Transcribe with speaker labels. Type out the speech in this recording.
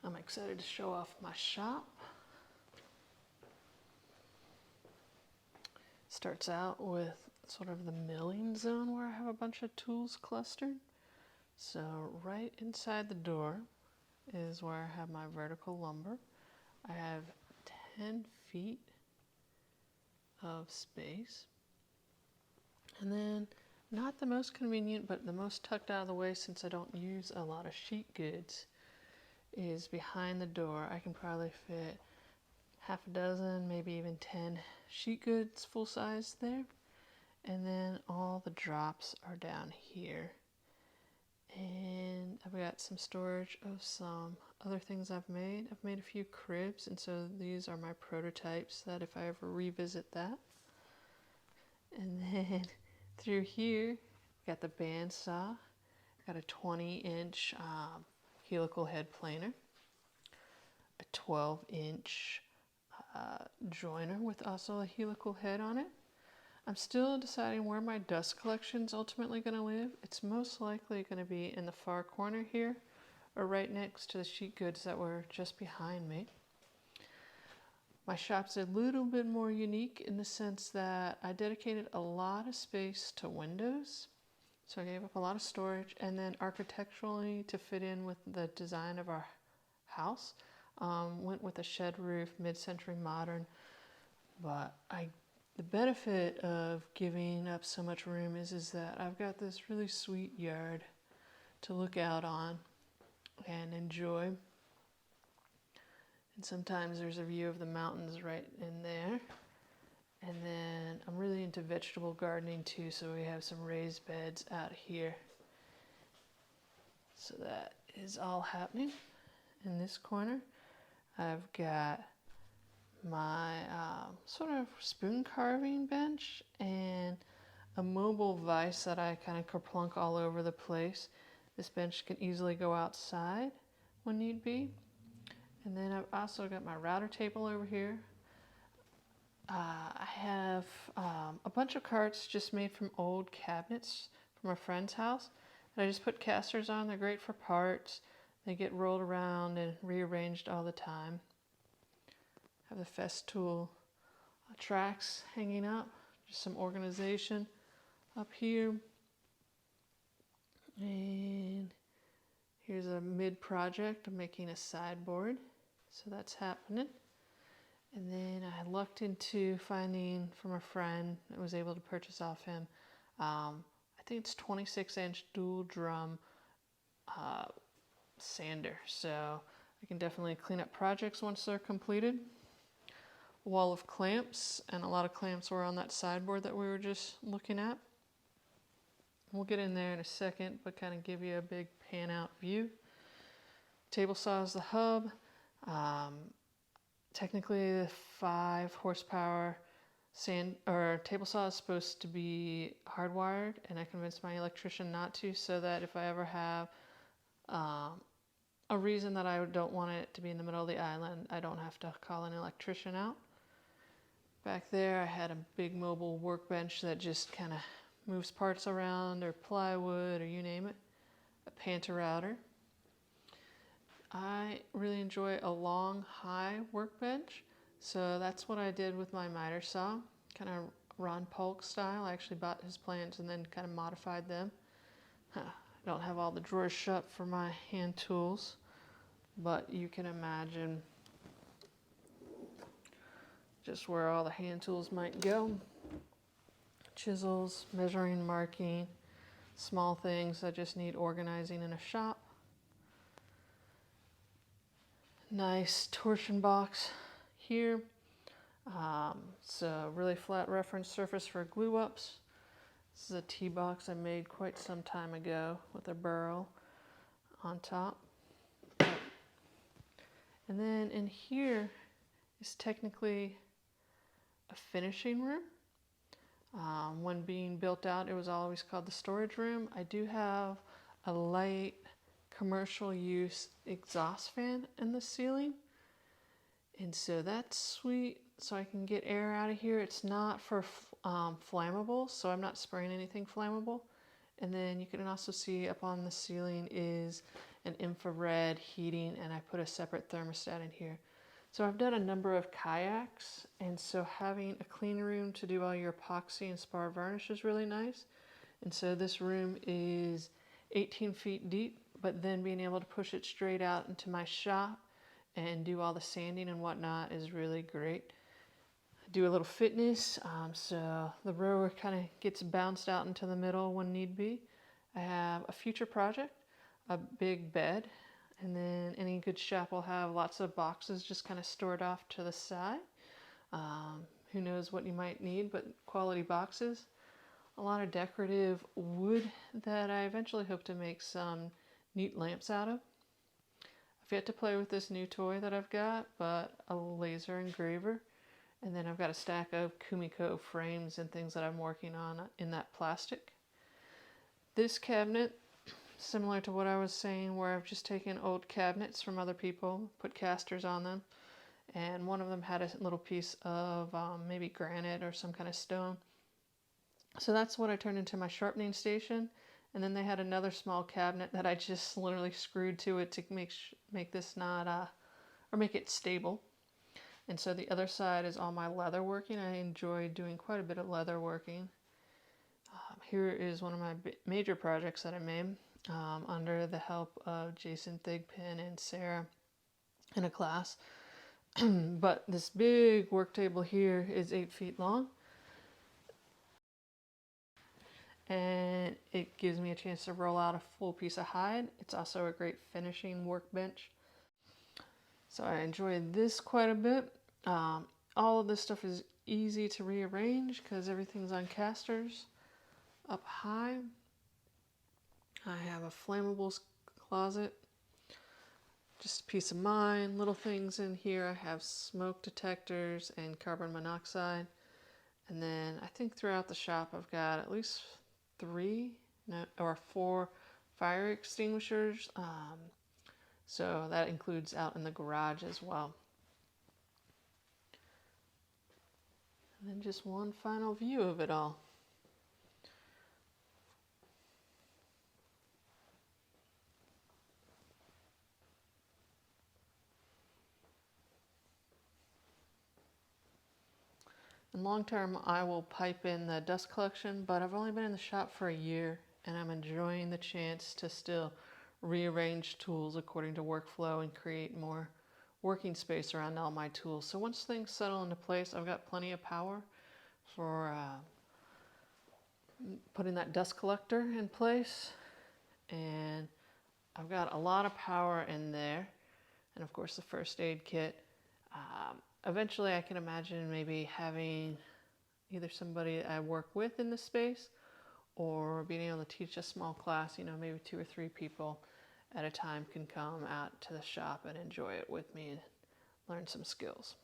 Speaker 1: I'm excited to show off my shop. Starts out with sort of the milling zone where I have a bunch of tools clustered. So right inside the door is where I have my vertical lumber. I have 10 feet of space. And then, not the most convenient, but the most tucked out of the way since I don't use a lot of sheet goods, is behind the door. I can probably fit half a dozen, maybe even 10 sheet goods full size there. And then all the drops are down here. And I've got some storage of some other things I've made. I've made a few cribs, and so these are my prototypes that if I ever revisit that. And then through here, got the bandsaw, got a 20-inch helical head planer, a 12-inch joiner with also a helical head on it. I'm still deciding where my dust collection is ultimately going to live. It's most likely going to be in the far corner here, or right next to the sheet goods that were just behind me. My shop's a little bit more unique in the sense that I dedicated a lot of space to windows. So I gave up a lot of storage, and then architecturally to fit in with the design of our house, went with a shed roof, mid-century modern. But the benefit of giving up so much room is that I've got this really sweet yard to look out on and enjoy. And sometimes there's a view of the mountains right in there. And then I'm really into vegetable gardening too, so we have some raised beds out here. So that is all happening. In this corner, I've got my sort of spoon carving bench and a mobile vise that I kind of kerplunk all over the place. This bench can easily go outside when need be. And then I've also got my router table over here. I have a bunch of carts just made from old cabinets from a friend's house that I just put casters on. They're great for parts. They get rolled around and rearranged all the time. I have the Festool tracks hanging up, just some organization up here. And here's a mid-project. I'm making a sideboard, so that's happening. And then I lucked into finding from a friend that was able to purchase off him, I think it's 26-inch dual drum sander. So I can definitely clean up projects once they're completed. A wall of clamps, and a lot of clamps were on that sideboard that we were just looking at. We'll get in there in a second, but kind of give you a big pan out view. Table saw is the hub. Technically, the 5 horsepower table saw is supposed to be hardwired, and I convinced my electrician not to, so that if I ever have a reason that I don't want it to be in the middle of the island, I don't have to call an electrician out. Back there, I had a big mobile workbench that just kind of moves parts around, or plywood, or you name it. A Panther router. I really enjoy a long, high workbench, so that's what I did with my miter saw, kind of Ron Polk style. I actually bought his plans and then kind of modified them. I don't have all the drawers shut for my hand tools, but you can imagine just where all the hand tools might go. Chisels, measuring, marking, small things that just need organizing in a shop. Nice torsion box here. It's a really flat reference surface for glue ups. This is a tee box I made quite some time ago with a burl on top. And then in here is technically a finishing room. When being built out, it was always called the storage room. I do have a light commercial use exhaust fan in the ceiling, and so that's sweet, so I can get air out of here. It's not for flammable, so I'm not spraying anything flammable. And then you can also see up on the ceiling is and infrared heating, and I put a separate thermostat in here. So I've done a number of kayaks, and so having a clean room to do all your epoxy and spar varnish is really nice. And so this room is 18 feet deep, but then being able to push it straight out into my shop and do all the sanding and whatnot is really great. I do a little fitness, so the rower kind of gets bounced out into the middle when need be. I have a future project, a big bed, and then any good shop will have lots of boxes just kind of stored off to the side. Who knows what you might need, but quality boxes. A lot of decorative wood that I eventually hope to make some neat lamps out of. I've yet to play with this new toy that I've got, but a laser engraver. And then I've got a stack of Kumiko frames and things that I'm working on in that plastic. This cabinet, similar to what I was saying, where I've just taken old cabinets from other people, put casters on them, and one of them had a little piece of maybe granite or some kind of stone. So that's what I turned into my sharpening station. And then they had another small cabinet that I just literally screwed to it to make this not, or make it stable. And so the other side is all my leather working. I enjoy doing quite a bit of leather working. Here is one of my major projects that I made under the help of Jason Thigpen and Sarah in a class. But this big work table here is 8 feet long. And it gives me a chance to roll out a full piece of hide. It's also a great finishing workbench. So I enjoy this quite a bit. All of this stuff is easy to rearrange because everything's on casters up high. I have a flammables closet, just a peace of mind. Little things in here. I have smoke detectors and carbon monoxide. And then I think throughout the shop I've got at least 3 or 4 fire extinguishers. So that includes out in the garage as well. And then just one final view of it all. And long term, I will pipe in the dust collection, but I've only been in the shop for a year, and I'm enjoying the chance to still rearrange tools according to workflow and create more working space around all my tools. So once things settle into place, I've got plenty of power for putting that dust collector in place, and I've got a lot of power in there, and of course the first aid kit. Eventually I can imagine maybe having either somebody I work with in the space or being able to teach a small class, maybe 2 or 3 people at a time can come out to the shop and enjoy it with me and learn some skills.